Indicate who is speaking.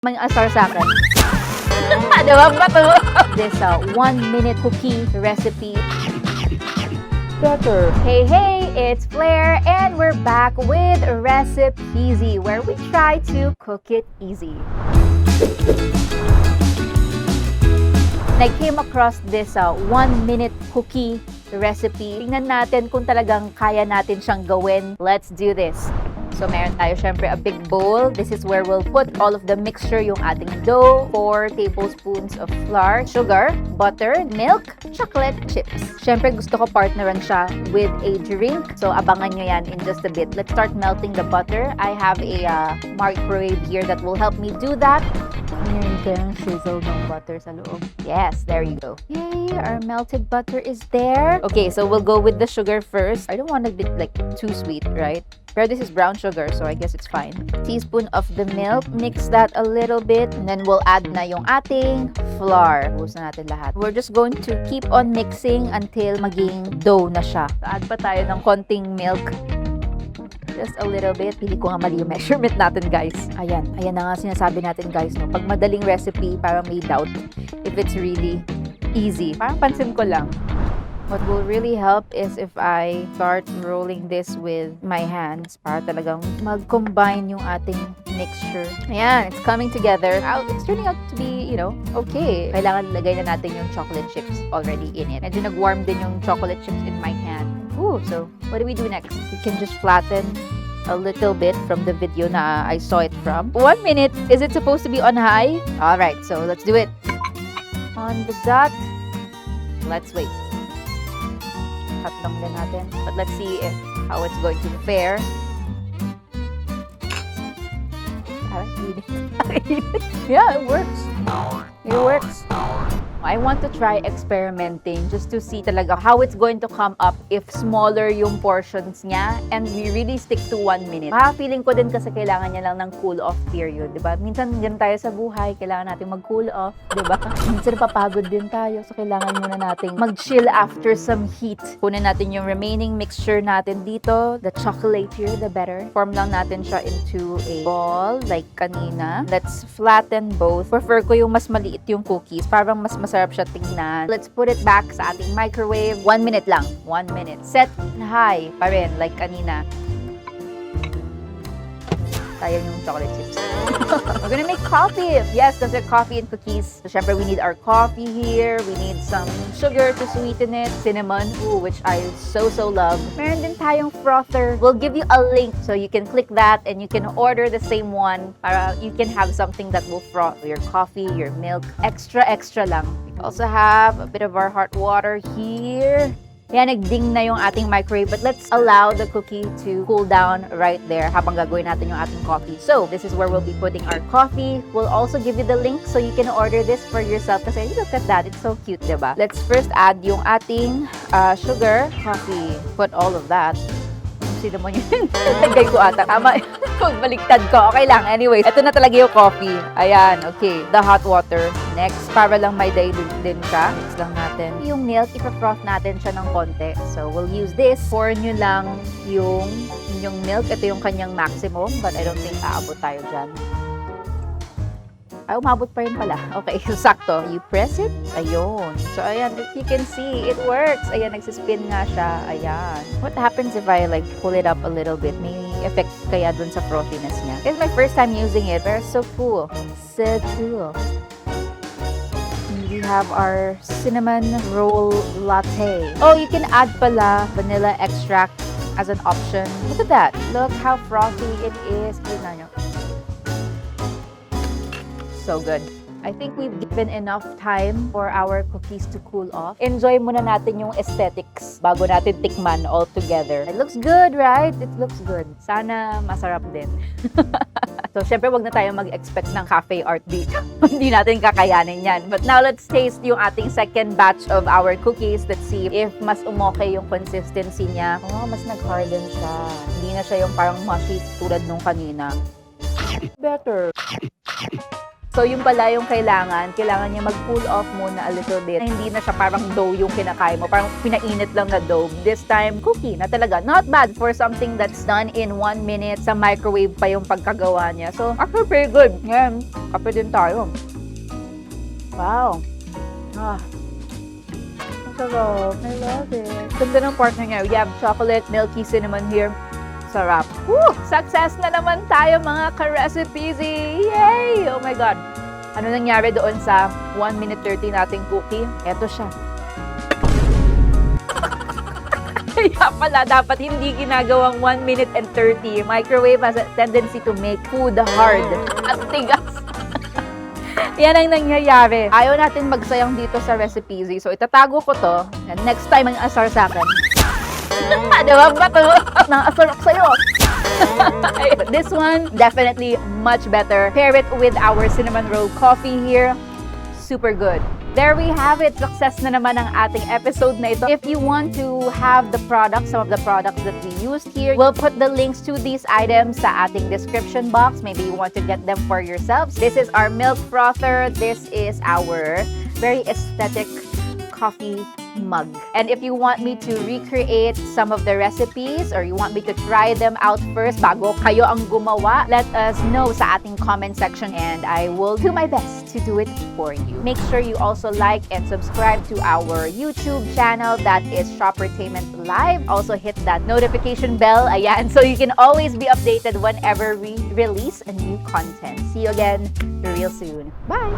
Speaker 1: May asar sa akin. Diba ba to? This 1-minute cookie recipe. Better. Hey, it's Flair and we're back with RECIPEAZY where we try to cook it easy. I came across this 1-minute cookie recipe. Tingnan natin kung talagang kaya natin siyang gawin. Let's do this. So, meron tayo syempre a big bowl. This is where we'll put all of the mixture, yung ating dough, 4 tablespoons of flour, sugar, butter, milk, chocolate chips. Syempre, gusto ko partneran siya with a drink. So, abangan nyo yan in just a bit. Let's start melting the butter. I have a microwave here that will help me do that. Meron kayang sizzle ng butter sa loob. Yes, there you go. Yay, our melted butter is there. Okay, so we'll go with the sugar first. I don't want it like too sweet, right? Pero this is brown sugar, so I guess it's fine. Teaspoon of the milk. Mix that a little bit. And then we'll add na yung ating flour. Buhos na natin lahat. We're just going to keep on mixing until maging dough na siya. So, add pa tayo ng konting milk. Just a little bit. Pili ko nga mali yung measurement natin, guys. Ayan. Ayan na nga sinasabi natin, guys. No? Pag madaling recipe, parang may doubt if it's really easy. Parang pansin ko lang. What will really help is if I start rolling this with my hands para talagang mag-combine yung ating mixture. Ayan, it's coming together. It's turning out to be, okay. Kailangan lagay na natin yung chocolate chips already in it. Medyo nag-warm din yung chocolate chips in my hand. Ooh, so what do we do next? We can just flatten a little bit from the video na I saw it from. 1 minute. Is it supposed to be on high? Alright, so let's do it. On the dot. Let's wait. Cut lang din natin. But let's see how it's going to fare. Yeah, it works. It works. I want to try experimenting just to see talaga how it's going to come up if smaller yung portions niya and we really stick to 1 minute. Feeling ko din kasi kailangan niya lang ng cool-off period, diba? Minsan ganun tayo sa buhay, kailangan natin mag-cool off, diba? Minsan papagod din tayo, so kailangan muna natin mag-chill after some heat. Kunin natin yung remaining mixture natin dito. The chocolate here, the better. Form lang natin siya into a ball like kanina. Let's flatten both. Prefer ko yung mas maliit yung cookies. Parang mas masarap siya tingnan. Let's put it back sa ating microwave. 1 minute lang. 1 minute. Set high pa rin, like kanina. Tayo yung chocolate chips. We're gonna make coffee. Yes, those are coffee and cookies. So, syempre, we need our coffee here. We need some sugar to sweeten it. Cinnamon, which I so love. Meron din tayong frother. We'll give you a link so you can click that and you can order the same one para you can have something that will froth your coffee, your milk. Extra lang. We also have a bit of our hot water here. Yan, nagding na yung ating microwave. But let's allow the cookie to cool down right there habang gagawin natin yung ating coffee. So, this is where we'll be putting our coffee. We'll also give you the link so you can order this for yourself. Kasi look at that. It's so cute, diba? Let's first add yung ating sugar, coffee. Put all of that. Cinamon yun. Lagay ko ata. Tama. Kung baliktad ko. Okay lang. Anyways, ito na talaga yung coffee. Ayan. Okay. The hot water. Next, para lang may dilute din siya. Mix lang natin. Yung milk, ipa-froth natin siya ng konti. So, we'll use this. Pour nyo lang yung milk. Ito yung kanyang maximum. But I don't think aabot tayo dyan. Ay, umabot pa rin pala. Okay, sakto. You press it. Ayun. So, ayan. If you can see, it works. Ayan, nagsispin nga siya. Ayan. What happens if I pull it up a little bit? May effect kaya dun sa frothiness niya. It's my first time using it. Pero so cool. So cool. We have our cinnamon roll latte. Oh, you can add pala vanilla extract as an option. Look at that. Look how frothy it is. Tignan nyo. So good. I think we've given enough time for our cookies to cool off. Enjoy muna natin yung aesthetics bago natin tikman all together. It looks good, right? It looks good. Sana masarap din. So, syempre, wag na tayo mag-expect ng cafe art dito. Hindi natin kakayanin yan. But now, let's taste yung ating second batch of our cookies. Let's see if mas umokay yung consistency niya. Oh, mas nag-harden siya. Hindi na siya yung parang mushy tulad nung kanina. Better. So yung pala yung kailangan niya mag-cool off muna a little bit. Hindi na siya parang dough yung kinakain mo, parang pinainit lang na dough. This time, cookie na talaga. Not bad for something that's done in 1 minute. Sa microwave pa yung pagkagawa niya. So, actually pretty good. Ngayon, kape din tayo. Wow. Masarap. I love it. Ganda ng partner niya. We have chocolate, milky cinnamon here. Sarap. Woo! Success na naman tayo mga ka-RECIPEAZY! Yay! Oh my God! Ano nangyari doon sa 1 minute 30 nating cookie? Eto siya. Kaya pala, dapat hindi ginagawang 1 minute and 30. Microwave has a tendency to make food hard at tigas. Yan ang nangyayari. Ayaw natin magsayang dito sa RECIPEAZY. So, itatago ko to. And next time ang asar sa akin. Diba ba ito? Nakasarap sa'yo. This one, definitely much better. Pair it with our cinnamon roll coffee here. Super good. There we have it. Success na naman ang ating episode na ito. If you want to have the products, some of the products that we used here, we'll put the links to these items sa ating description box. Maybe you want to get them for yourselves. This is our milk frother. This is our very aesthetic coffee mug. And if you want me to recreate some of the recipes or you want me to try them out first bago kayo ang gumawa, let us know sa ating comment section and I will do my best to do it for you. Make sure you also like and subscribe to our YouTube channel, that is Shoppertainment Live. Also hit that notification bell, ayan, so you can always be updated whenever we release a new content. See you again real soon. Bye!